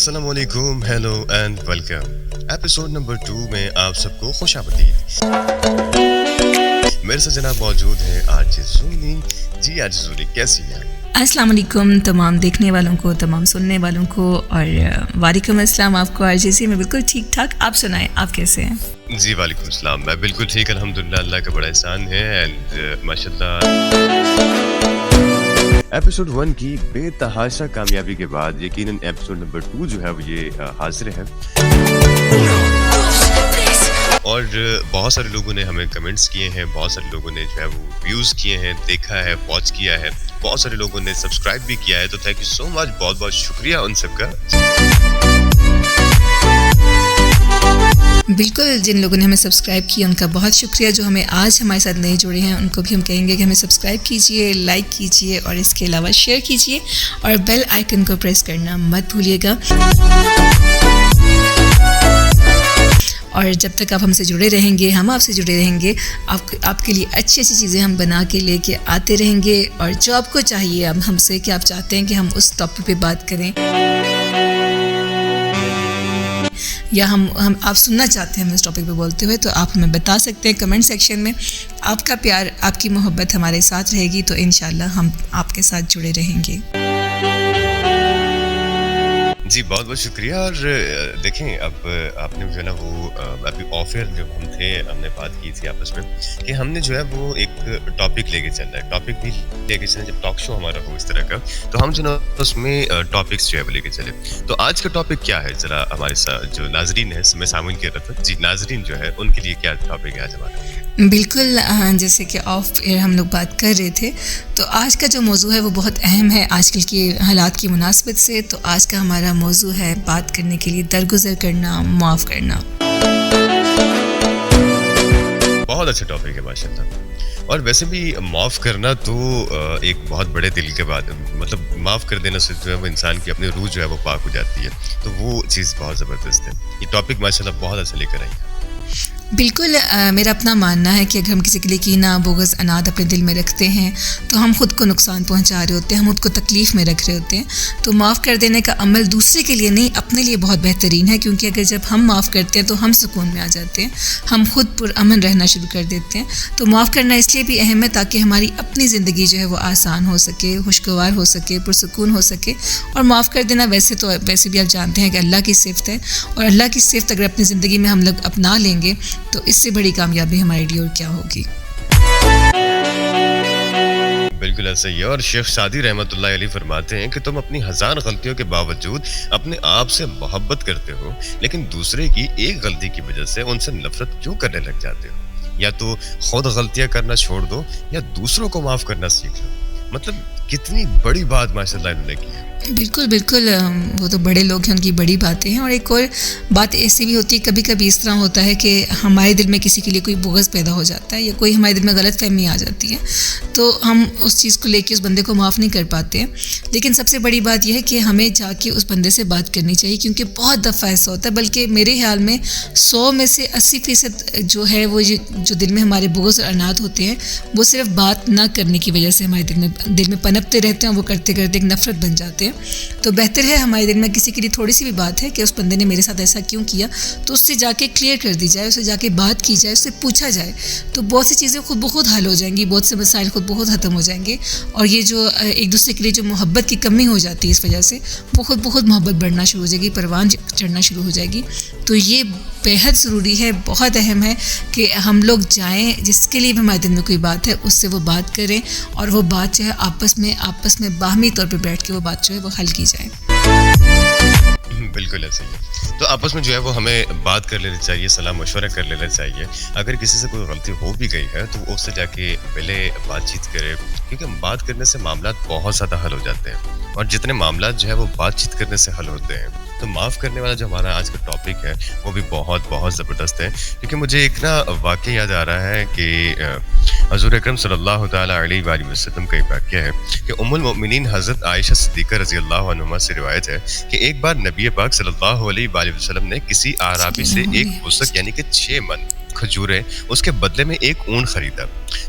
السلام علیکم، hello and welcome. Episode number 2 میں آپ سب کو خوش آمدید۔ میرے ساتھ جناب موجود ہیں آج زولی۔ جی آج زولی کیسی ہیں؟ السلام علیکم تمام دیکھنے والوں کو، تمام سننے والوں کو، اور وعلیکم السلام آپ کو RJC میں بالکل ٹھیک ٹھاک۔ آپ سنائیں آپ کیسے ہیں؟ جی وعلیکم السلام، میں بالکل ٹھیک الحمدللہ، اللہ کا بڑا احسان ہے اینڈ ماشاءاللہ۔ ایپیسوڈ 1 کی بے تحاشا کامیابی کے بعد یقیناً ایپیسوڈ نمبر 2 جو ہے وہ یہ حاضر ہے، اور بہت سارے لوگوں نے ہمیں کمنٹس کیے ہیں، بہت سارے لوگوں نے جو ہے وہ ویوز کیے ہیں، دیکھا ہے، واچ کیا ہے، بہت سارے لوگوں نے سبسکرائب بھی کیا ہے، تو تھینک یو سو مچ، بہت بہت شکریہ ان سب کا۔ بالکل، جن لوگوں نے ہمیں سبسکرائب کیا ان کا بہت شکریہ، جو ہمیں آج ہمارے ساتھ نئے جڑے ہیں ان کو بھی ہم کہیں گے کہ ہمیں سبسکرائب کیجئے، لائک کیجئے، اور اس کے علاوہ شیئر کیجئے، اور بیل آئیکن کو پریس کرنا مت بھولیے گا۔ اور جب تک آپ ہم سے جڑے رہیں گے، ہم آپ سے جڑے رہیں گے، آپ کے لیے اچھی اچھی چیزیں ہم بنا کے لے کے آتے رہیں گے، اور جو آپ کو چاہیے اب ہم سے کہ آپ چاہتے ہیں کہ ہم اس ٹاپک پہ بات کریں، یا ہم آپ سننا چاہتے ہیں ہم اس ٹاپک پہ بولتے ہوئے، تو آپ ہمیں بتا سکتے ہیں کمنٹ سیکشن میں۔ آپ کا پیار، آپ کی محبت ہمارے ساتھ رہے گی تو انشاءاللہ ہم آپ کے ساتھ جڑے رہیں گے۔ جی بہت بہت شکریہ۔ اور دیکھیں اب آپ نے جو ہے نا وہ ابھی آف ایئر جب ہم تھے ہم نے بات کی تھی آپس میں کہ ہم نے جو ہے وہ ایک ٹاپک لے کے چلنا ہے، ٹاپک بھی لے کے چلنا، جب ٹاک شو ہمارا ہو اس طرح کا تو ہم جو نا اس میں ٹاپکس جو ہے وہ لے کے چلے۔ تو آج کا ٹاپک کیا ہے؟ ذرا ہمارے ساتھ جو ناظرین ہیں، میں سامعین کہہ رہا تھا، جی ناظرین جو ہے ان کے لیے کیا ٹاپک ہے آج ہمارا؟ بالکل، جیسے کہ آف ایئر ہم لوگ بات کر رہے تھے، تو آج کا جو موضوع ہے وہ بہت اہم ہے آج کل کے حالات کی مناسبت سے۔ تو آج کا ہمارا موضوع ہے بات کرنے کے لیے درگزر کرنا، معاف کرنا۔ بہت اچھا ٹاپک ہے ماشاءاللہ۔ اور ویسے بھی معاف کرنا تو ایک بہت بڑے دل کے بعد، مطلب معاف کر دینا سے جو ہے وہ انسان کی اپنی روح جو ہے وہ پاک ہو جاتی ہے، تو وہ چیز بہت زبردست ہے۔ یہ ٹاپک ماشاءاللہ بہت اچھا لے کر آئی ہے۔ بالکل، میرا اپنا ماننا ہے کہ اگر ہم کسی کے لیے کینہ، بغض، عناد اپنے دل میں رکھتے ہیں تو ہم خود کو نقصان پہنچا رہے ہوتے ہیں، ہم خود کو تکلیف میں رکھ رہے ہوتے ہیں۔ تو معاف کر دینے کا عمل دوسرے کے لیے نہیں، اپنے لیے بہت بہترین ہے، کیونکہ اگر جب ہم معاف کرتے ہیں تو ہم سکون میں آ جاتے ہیں، ہم خود پرامن رہنا شروع کر دیتے ہیں۔ تو معاف کرنا اس لیے بھی اہم ہے تاکہ ہماری اپنی زندگی جو ہے وہ آسان ہو سکے، خوشگوار ہو سکے، پرسکون ہو سکے۔ اور معاف کر دینا ویسے بھی آپ جانتے ہیں کہ اللہ کی صفت ہے، اور اللہ کی صفت اگر اپنی زندگی میں ہم لوگ اپنا لیں گے تو اس سے بڑی کامیابی ہمارے لیے اور کیا ہوگی۔ بالکل ایسا ہی ہے۔ اور شیخ سعدی رحمۃ اللہ علیہ فرماتے ہیں کہ تم اپنی 1000 غلطیوں کے باوجود اپنے آپ سے محبت کرتے ہو، لیکن دوسرے کی ایک غلطی کی وجہ سے ان سے نفرت کیوں کرنے لگ جاتے ہو؟ یا تو خود غلطیاں کرنا چھوڑ دو یا دوسروں کو معاف کرنا سیکھ لو۔ مطلب کتنی بڑی بات ماشاءاللہ انہوں نے کی ہے۔ بالکل بالکل، وہ تو بڑے لوگ ہیں، ان کی بڑی باتیں ہیں۔ اور ایک اور بات ایسی بھی ہوتی ہے، کبھی کبھی اس طرح ہوتا ہے کہ ہمارے دل میں کسی کے لیے کوئی بغض پیدا ہو جاتا ہے، یا کوئی ہمارے دل میں غلط فہمی آ جاتی ہے، تو ہم اس چیز کو لے کے اس بندے کو معاف نہیں کر پاتے ہیں۔ لیکن سب سے بڑی بات یہ ہے کہ ہمیں جا کے اس بندے سے بات کرنی چاہیے، کیونکہ بہت دفعہ ایسا ہوتا ہے، بلکہ میرے خیال میں 100 میں سے 80% جو ہے وہ جو دل میں ہمارے بغض اور عناد ہوتے ہیں، وہ صرف بات نہ کرنے کی وجہ سے ہمارے دل میں پنپتے رہتے ہیں، وہ کرتے کرتے ایک نفرت بن جاتے ہیں۔ تو بہتر ہے ہمارے دل میں کسی کے لیے تھوڑی سی بھی بات ہے کہ اس بندے نے میرے ساتھ ایسا کیوں کیا، تو اس سے جا کے کلیئر کر دی جائے، اس سے جا کے بات کی جائے، اس سے پوچھا جائے، تو بہت سی چیزیں خود بخود حل ہو جائیں گی، بہت سے مسائل خود بخود ختم ہو جائیں گے، اور یہ جو ایک دوسرے کے لیے جو محبت کی کمی ہو جاتی ہے اس وجہ سے، وہ خود بخود محبت بڑھنا شروع ہو جائے گی، پروان چڑھنا شروع ہو جائے گی۔ تو یہ بےحد ضروری ہے، بہت اہم ہے کہ ہم لوگ جائیں، جس کے لیے بھی ہمارے دل میں کوئی بات ہے اس سے وہ بات کریں، اور وہ بات جو ہے آپس میں باہمی طور پہ بیٹھ کے وہ بات جو ہے وہ حل کی جائے۔ بالکل ایسا ہی ہے۔ تو آپس میں جو ہے وہ ہمیں بات کر لینی چاہیے، صلاح مشورہ کر لینا چاہیے۔ اگر کسی سے کوئی غلطی ہو بھی گئی ہے تو وہ اس سے جا کے ملے، بات چیت کرے، کیونکہ بات کرنے سے معاملات بہت زیادہ حل ہو جاتے ہیں، اور جتنے معاملات جو ہے وہ بات چیت کرنے سے حل ہوتے ہیں۔ تو معاف کرنے والا جو ہمارا آج کا ٹاپک ہے وہ بھی بہت بہت زبردست ہے، کیونکہ مجھے ایک نا واقعہ یاد آ رہا ہے کہ حضور اکرم صلی اللہ تعالیٰ علیہ وآلہ وسلم کا ایک واقعہ ہے کہ ام المؤمنین حضرت عائشہ صدیقہ رضی اللہ عنہما سے روایت ہے کہ ایک بار نبی پاک صلی اللہ علیہ وآلہ وسلم نے کسی اعرابی سے ایک وسق یعنی کہ 6 من کھجوریں اس کے بدلے میں ایک اونٹ خریدا.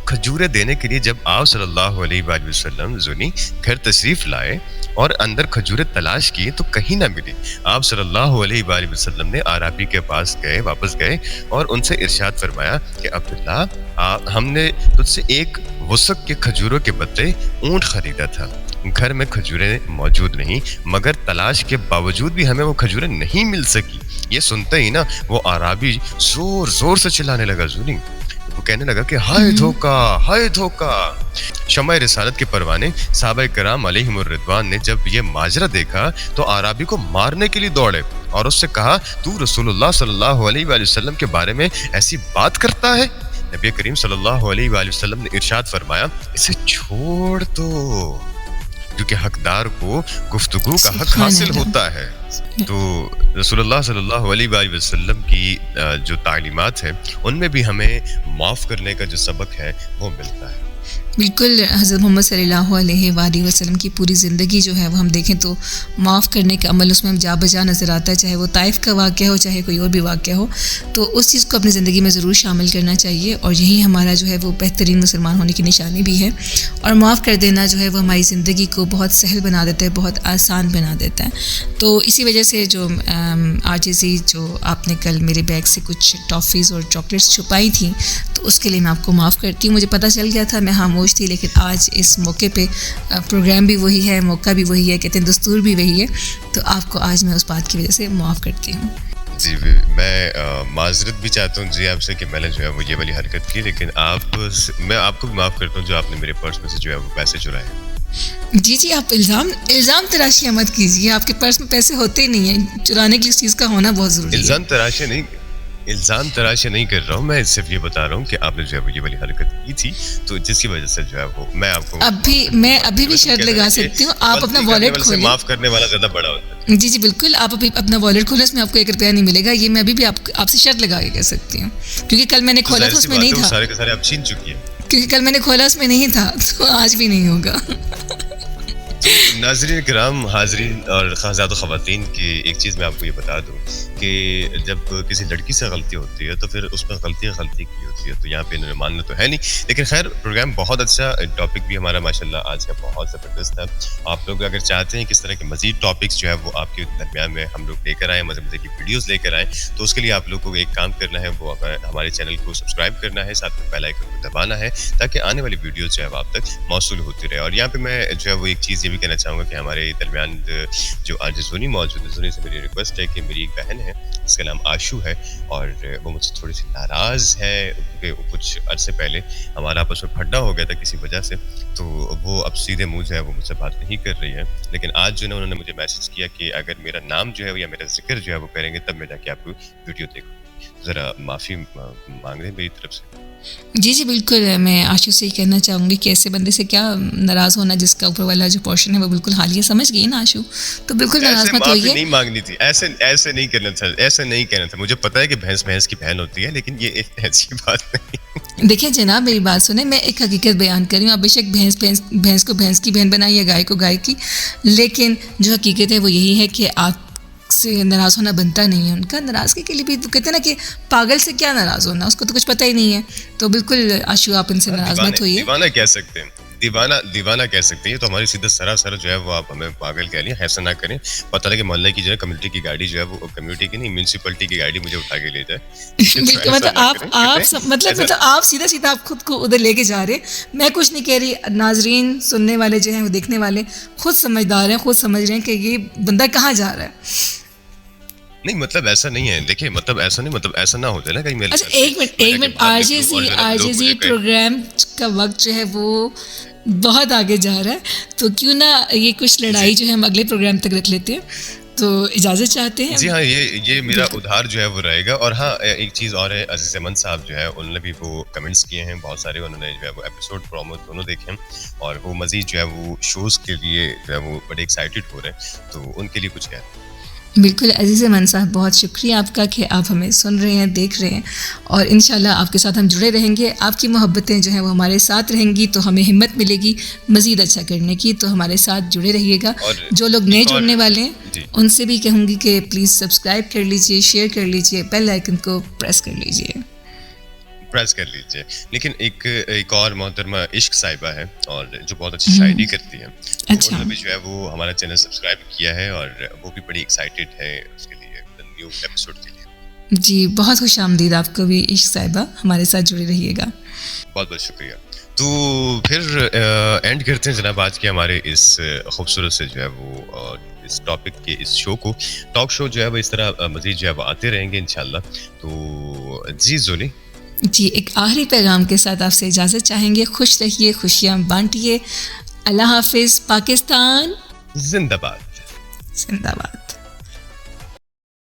کھجوریں دینے کے لیے جب آپ صلی اللہ علیہ وآلہ وسلم زنی گھر تشریف لائے اور اندر کھجوریں تلاش کی تو کہیں نہ ملی. آپ صلی اللہ علیہ وآلہ وسلم نے اعرابی کے پاس واپس گئے اور ان سے ارشاد فرمایا کہ عبداللہ ہم نے تجھ سے ایک وسق کے کھجوروں کے بدلے اونٹ خریدا تھا. گھر میں کھجوریں موجود نہیں مگر تلاش کے باوجود بھی ہمیں وہ کھجوریں نہیں مل سکی. یہ سنتے ہی نا وہ اعرابی زور زور سے چلانے لگا زنی. وہ کہنے لگا کہ ہائے دھوکا ہائے دھوکا. شمع رسالت کے پروانے صحابہ کرام علیہم الرضوان نے جب یہ ماجرا دیکھا تو اعرابی کو مارنے کے لیے دوڑے اور اس سے کہا تو رسول اللہ صلی اللہ علیہ وآلہ وسلم کے بارے میں ایسی بات کرتا ہے. نبی کریم صلی اللہ علیہ وآلہ وسلم نے ارشاد فرمایا اسے چھوڑ دو کیونکہ حقدار کو گفتگو کا حق حاصل ہوتا ہے. تو رسول اللہ صلی اللہ علیہ وآلہ وسلم کی جو تعلیمات ہیں ان میں بھی ہمیں معاف کرنے کا جو سبق ہے وہ ملتا ہے. بالکل حضرت محمد صلی اللہ علیہ وآلہ وسلم کی پوری زندگی جو ہے وہ ہم دیکھیں تو معاف کرنے کا عمل اس میں ہم جا بجا نظر آتا ہے, چاہے وہ طائف کا واقعہ ہو چاہے کوئی اور بھی واقعہ ہو. تو اس چیز کو اپنی زندگی میں ضرور شامل کرنا چاہیے اور یہی ہمارا جو ہے وہ بہترین مسلمان ہونے کی نشانی بھی ہے. اور معاف کر دینا جو ہے وہ ہماری زندگی کو بہت سہل بنا دیتا ہے, بہت آسان بنا دیتا ہے. تو اسی وجہ سے جو عاجزی جو آپ نے کل میرے بیگ سے کچھ ٹافیز اور چاکلیٹس چھپائی تھیں تو اس کے لیے میں آپ کو معاف کرتی ہوں. مجھے پتہ چل گیا تھا, میں خاموش تھی, لیکن آج اس موقع پہ پروگرام بھی وہی ہے, موقع بھی وہی ہے, کہتے ہیں دستور بھی وہی ہے, تو آپ کو آج میں اس بات کی وجہ سے معاف کرتی ہوں. جی میں معذرت بھی چاہتا ہوں جی آپ سے کہ میں نے جو ہے وہ یہ والی حرکت کی, لیکن میں آپ کو بھی معاف کرتا ہوں جو آپ نے میرے پرس میں سے جو ہے وہ پیسے چرائے. جی آپ الزام تراشی مت کیجیے, آپ کے پرس میں پیسے ہوتے نہیں ہیں, چرانے کی اس چیز کا ہونا بہت ضروری ہے. الزام تراشی نہیں کر رہا ہوں, میں صرف یہ بتا رہا ہوں کہ آپ نے جو ہے وہ یہ والی حرکت کی تھی تو جس کی وجہ سے جو ہے وہ میں آپ کو ابھی بھی شرط لگا سکتی ہوں. آپ اپنا والیٹ کھولیں, معاف کرنے والا زیادہ بڑا ہوتا ہے. جی بالکل, آپ ابھی اپنا والیٹ کھولیں, اس میں آپ کو 1 روپیہ نہیں ملے گا. یہ میں ابھی بھی آپ سے شرط لگا کے کہہ سکتی ہوں کیونکہ کل میں نے کھولا تھا اس میں نہیں تھا. سارے کے سارے آپ چھین چکی ہیں کیونکہ کل میں نے کھولا اس میں نہیں تھا تو آج بھی نہیں ہوگا. ناظرین کرام, حاضرین اور خاصات و خواتین کی ایک چیز میں آپ کو یہ بتا دوں کہ جب کسی لڑکی سے غلطی ہوتی ہے تو پھر اس میں غلطی کی ہوتی ہے, تو یہاں پہ انہوں نے ماننا تو ہے نہیں. لیکن خیر پروگرام بہت اچھا, ٹاپک بھی ہمارا ماشاءاللہ آج کا بہت زبردست ہے. آپ لوگ اگر چاہتے ہیں کس طرح کے مزید ٹاپکس جو ہے وہ آپ کے درمیان میں ہم لوگ لے کر آئیں, مزے کی ویڈیوز لے کر آئیں, تو اس کے لیے آپ لوگ کو ایک کام کرنا ہے, وہ ہمارے چینل کو سبسکرائب کرنا ہے, ساتھ میں بیل آئیکن کو دبانا ہے تاکہ آنے والی ویڈیوز جو ہے وہ آپ تک موصول ہوتی رہے. اور یہاں پہ میں جو ہے وہ ایک چیز یہ بھی کہنا چاہوں گا کہ ہمارے درمیان جو آج زنی موجود ہے, زنی سے میری ریکویسٹ ہے کہ میری ایک بہن ہے جس کا نام آشو ہے اور وہ مجھ سے تھوڑی سی ناراض ہے کیونکہ کچھ عرصے پہلے ہمارا آپس میں پھڈا ہو گیا تھا کسی وجہ سے, تو وہ اب سیدھے منہ جو ہے وہ مجھ سے بات نہیں کر رہی ہے. لیکن آج جو ہے انہوں نے مجھے میسج کیا کہ اگر میرا نام جو ہے یا میرا ذکر جو ہے وہ کریں گے تب میں جا کے آپ کو ویڈیو دیکھوں. ذرا معافی مانگ رہے ہیں میری طرف سے. جی بالکل, میں آشو سے ہی کہنا چاہوں گی کہ ایسے بندے سے کیا ناراض ہونا جس کا اوپر والا جو پورشن ہے وہ بالکل حالیہ سمجھ گئی نا آشو, تو بالکل ناراض مت ہوئیے. نہیں مانگنی تھی, ایسے نہیں کرنا تھا, ایسے نہیں کہنا تھا. مجھے پتا ہے کہ بھینس کی بہن ہوتی ہے, لیکن یہ ایسی بات نہیں. دیکھیں جناب میری بات سنیں, میں ایک حقیقت بیان کر رہی ہوں. اب بے شک بھینس کو بھینس کی بہن بنائیے, گائے کو گائے کی, لیکن جو حقیقت ہے وہ یہی ہے کہ آپ سے ناراض ہونا بنتا نہیں ہے. ان کا ناراضگی کے لیے بھی تو کہتے ہیں نا کہ پاگل سے کیا ناراض ہونا, اس کو تو کچھ پتہ ہی نہیں ہے. تو بالکل آشو آپ ان سے ناراض مت ہوئیے. دیوانہ کہہ سکتے ہیں, دیوانہ کہہ سکتے ہیں, تو ہماری سیدھا سراسر جو ہے وہ آپ ہمیں پاگل کہہ لیں, ایسا نہ کریں. پتہ لگے محلے کی جو ہے کمیونٹی کی گاڑی جو ہے وہ کمیونٹی کی نہیں میونسپلٹی کی گاڑی مجھے اٹھا کے لے جائے. مطلب آپ سیدھا آپ خود کو ادھر لے کے جا رہے. میں کچھ نہیں کہہ رہی, ناظرین سننے والے جو ہیں وہ دیکھنے والے خود سمجھدار ہیں, خود سمجھ رہے ہیں کہ یہ بندہ کہاں جا رہا ہے. نہیں مطلب ایسا نہیں ہے, دیکھیں مطلب ایسا نہیں, مطلب ایسا نہ ہو جائے نا کہیں میرے. اچھا ایک منٹ آرجزی پروگرام کا وقت جو ہے وہ بہت آگے جا رہا ہے, تو کیوں نہ یہ کچھ لڑائی جو ہے ہم اگلے پروگرام تک رکھ لیتے ہیں, تو اجازت چاہتے ہیں. جی ہاں, یہ میرا ادھار جو ہے وہ رہے گا. اور ہاں ایک چیز اور ہے, عزیز احمد صاحب جو ہے انہوں نے بھی وہ کمنٹس کیے ہیں بہت سارے, انہوں نے جو ہے وہ ایپیسوڈ پرومو دونوں دیکھے ہیں اور وہ مزید جو ہے وہ شوز کے لیے جو ہے وہ بڑے ایکسائٹیڈ ہو رہے ہیں, تو ان کے لیے کچھ کہتے ہیں. بالکل عزیز احمد صاحب, بہت شکریہ آپ کا کہ آپ ہمیں سن رہے ہیں, دیکھ رہے ہیں, اور انشاءاللہ آپ کے ساتھ ہم جڑے رہیں گے. آپ کی محبتیں جو ہیں وہ ہمارے ساتھ رہیں گی تو ہمیں ہمت ملے گی مزید اچھا کرنے کی, تو ہمارے ساتھ جڑے رہیے گا. جو لوگ نئے جڑنے والے ہیں ان سے بھی کہوں گی کہ پلیز سبسکرائب کر لیجئے, شیئر کر لیجئے, بیل آئیکن کو پریس کر لیجئے. پریس کر لیجیے. لیکن ایک اور محترمہ عشق صاحبہ ہے اور جو بہت اچھی شاعری کرتی ہیں, اچھا. انہوں نے بھی جو ہے وہ ہمارا چینل سبسکرائب کیا ہے اور وہ بھی بڑی ایکسائٹیڈ ہے اس کے لیے نیو ایپیسوڈ کے لیے. جی بہت خوش آمدید آپ کو بھی عشق صاحبہ, ہمارے ساتھ جڑے رہیے گا. بہت بہت شکریہ. تو پھر اینڈ کرتے ہیں جناب آج کے ہمارے اس خوبصورت سے جو ہے وہ اس ٹاپک کے اس شو کو. ٹاک شو جو ہے وہ اس طرح مزید جو ہے وہ آتے رہیں گے انشاءاللہ. تو جی زولی جی ایک آخری پیغام کے ساتھ آپ سے اجازت چاہیں گے. خوش رہیے, خوشیاں بانٹیے. اللہ حافظ. پاکستان زندہ باد. زندہ باد.